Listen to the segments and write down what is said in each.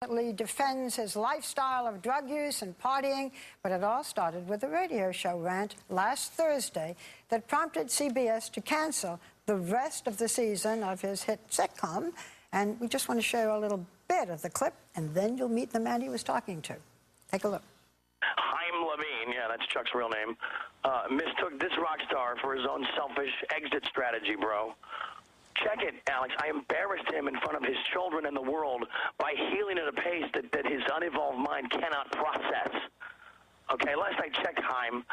Defends his lifestyle of drug use and partying, but it all started with a radio show rant last Thursday that prompted CBS to cancel the rest of the season of his hit sitcom. And we just want to show you a little bit of the clip, and then you'll meet the man he was talking to. Take a look. Levine, yeah, that's Chuck's real name, mistook this rock star for his own selfish exit strategy, bro. Check it, Alex. I embarrassed him in front of his children and the world by healing at a pace that his unevolved mind cannot process. Okay, last I checked, Haim,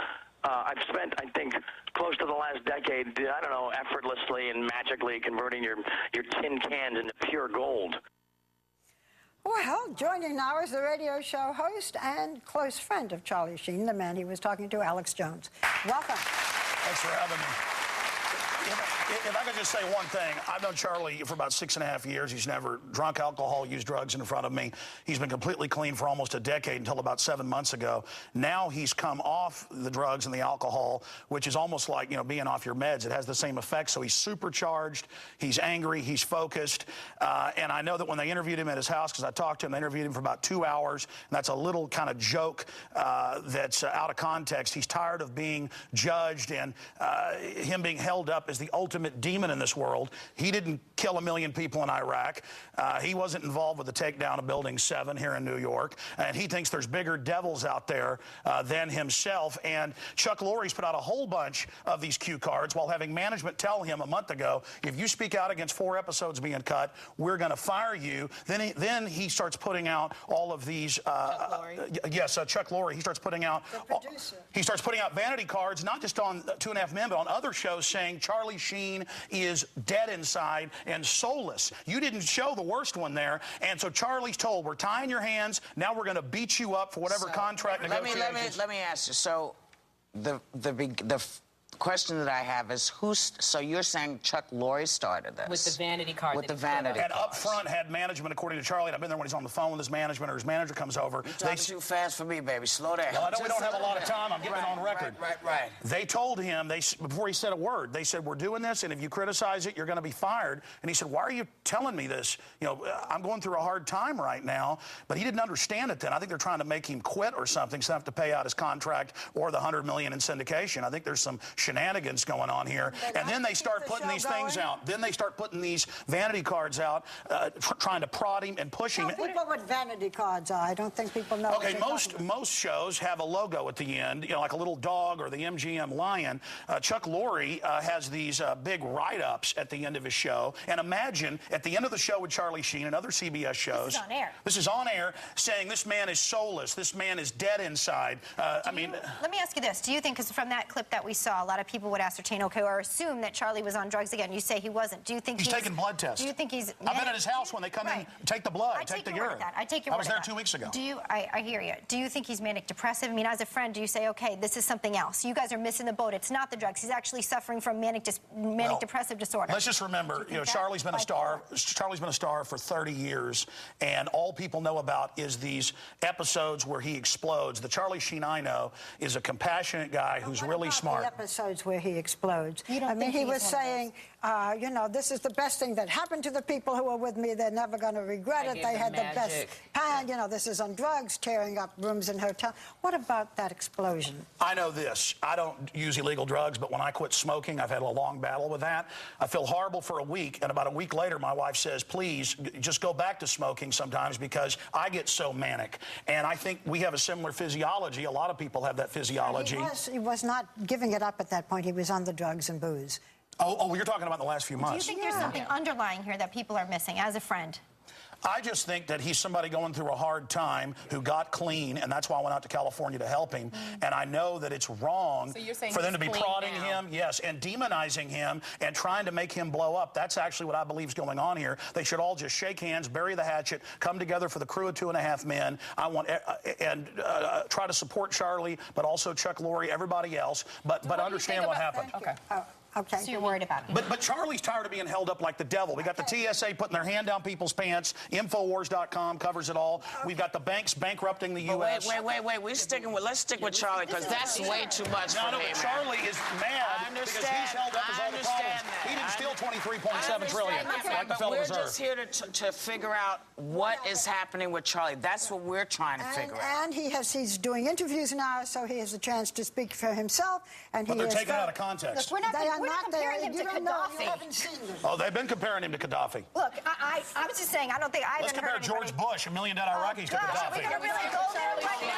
I've spent, I think, close to the last decade, I don't know, effortlessly and magically converting your tin cans into pure gold. Well, joining now is the radio show host and close friend of Charlie Sheen, the man he was talking to, Alex Jones. Welcome. Thanks for having me. If I could just say one thing, I've known Charlie for about 6.5 years. He's never drunk alcohol, used drugs in front of me. He's been completely clean for almost a decade until about 7 months ago. Now he's come off the drugs and the alcohol, which is almost like, you know, being off your meds. It has the same effect. So he's supercharged. He's angry. He's focused. And I know that when they interviewed him at his house, because I talked to him, they interviewed him for about 2 hours. And that's a little kind of joke that's out of context. He's tired of being judged and him being held up as the ultimate demon in this world. He didn't kill 1 million people in Iraq. He wasn't involved with the takedown of Building 7 here in New York. And he thinks there's bigger devils out there than himself. And Chuck Lorre's put out a whole bunch of these cue cards while having management tell him a month ago, if you speak out against 4 episodes being cut, we're going to fire you. Then he starts putting out all of these. Chuck Lorre. He starts putting out. He starts putting out vanity cards, not just on 2.5 Men, but on other shows, saying Charlie Sheen is dead inside and soulless. You didn't show the worst one there, and so Charlie's told, we're tying your hands. Now we're going to beat you up for whatever contract negotiations. Let me ask you. So the question that I have is, so you're saying Chuck Lorre started this? With the vanity card. With the vanity And up front had management, according to Charlie, and I've been there when he's on the phone with his management or his manager comes over. You're talking too fast for me, baby. Slow down. Well, I know we don't have a lot of time. I'm getting it on record. Right. They told him, before he said a word, they said, we're doing this, and if you criticize it, you're going to be fired. And he said, why are you telling me this? You know, I'm going through a hard time right now. But he didn't understand it then. I think they're trying to make him quit or something, so they have to pay out his contract or the $100 million in syndication. I think there's some shenanigans going on here. And then they start putting these things out. Then they start putting these vanity cards out, trying to prod him and push him. Tell people what vanity cards are. I don't think people know. Okay, most shows have a logo at the end, you know, like a little dog or the MGM lion. Chuck Lorre has these big write-ups at the end of his show. And imagine at the end of the show with Charlie Sheen and other CBS shows. This is on air. This is on air, saying this man is soulless. This man is dead inside. Let me ask you this. Do you think, because from that clip that we saw, a lot of people would ascertain, okay, or assume that Charlie was on drugs again. You say he wasn't. Do you think he's taking blood tests? Do you think he's... I've been at his house when they come in, take the blood, take the urine. I take your word. I was there 2 weeks ago. I hear you. Do you think he's manic depressive? I mean, as a friend, do you say, okay, this is something else? You guys are missing the boat. It's not the drugs. He's actually suffering from manic depressive disorder. Let's just remember, you know, Charlie's been a star. Charlie's been a star for 30 years, and all people know about is these episodes where he explodes. The Charlie Sheen I know is a compassionate guy who's really smart. The episodes where he explodes. I mean, he was saying, you know, this is the best thing that happened to the people who were with me. They're never going to regret it. They had the best time. You know, this is on drugs, tearing up rooms in hotels. What about that explosion? I know this. I don't use illegal drugs, but when I quit smoking, I've had a long battle with that. I feel horrible for a week, and about a week later, my wife says, please, just go back to smoking sometimes because I get so manic. And I think we have a similar physiology. A lot of people have that physiology. He was not giving it up at that point. He was on the drugs and booze. Oh, you're talking about the last few months. Do you think there's something underlying here that people are missing as a friend? I just think that he's somebody going through a hard time who got clean, and that's why I went out to California to help him. And I know that it's wrong for them to be prodding him, yes, and demonizing him and trying to make him blow up. That's actually what I believe is going on here. They should all just shake hands, bury the hatchet, come together for the crew of 2.5 Men. I want try to support Charlie, but also Chuck Lorre, everybody else, but understand what happened. Okay. Okay. So you're worried about it. But Charlie's tired of being held up like the devil. We got the TSA putting their hand down people's pants. Infowars.com covers it all. We've got the banks bankrupting the U.S. Wait. Let's stick with Charlie, because that's way too much for me, but Charlie is mad because he's held up as all the problems. He didn't steal $23.7 trillion like the Federal Reserve. We're just here to figure out what is happening with Charlie. That's what we're trying to figure out. And he's doing interviews now, so he has a chance to speak for himself. And But they're taken out of context. Look, we're not comparing him to Gaddafi. You haven't seen them. Oh, they've been comparing him to Gaddafi. Look, I was just saying, I don't think I Let's haven't compare heard George Bush, $1 million Iraqis, to Gosh, are we Gaddafi. going to really go there right now?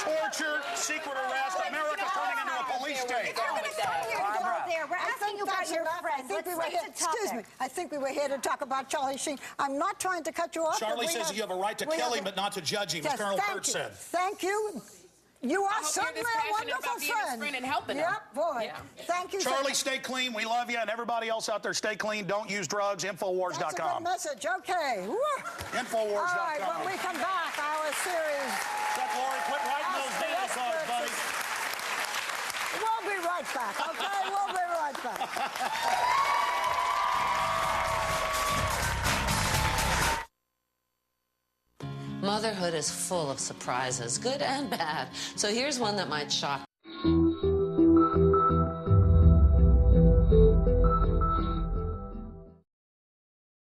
Torture, secret arrest, America's turning into a police state. We're going to go there. We're asking you about your friends. Excuse me. I think we were here to talk about Charlie Sheen. I'm not trying to cut you off. Charlie says you have a right to kill him, but not to judge him, as Colonel Kurtz said. Thank you. You are certainly a wonderful friend. And helping yep, him. boy. Yeah. Thank you. Charlie, stay clean. We love you. And everybody else out there, stay clean. Don't use drugs. Infowars.com. That's a good message. Okay. Infowars.com. All right, when we come back, our series. Chuck Lorre, quit writing those dinosaurs, buddy. We'll be right back, okay? We'll be right back. Motherhood is full of surprises, good and bad. So here's one that might shock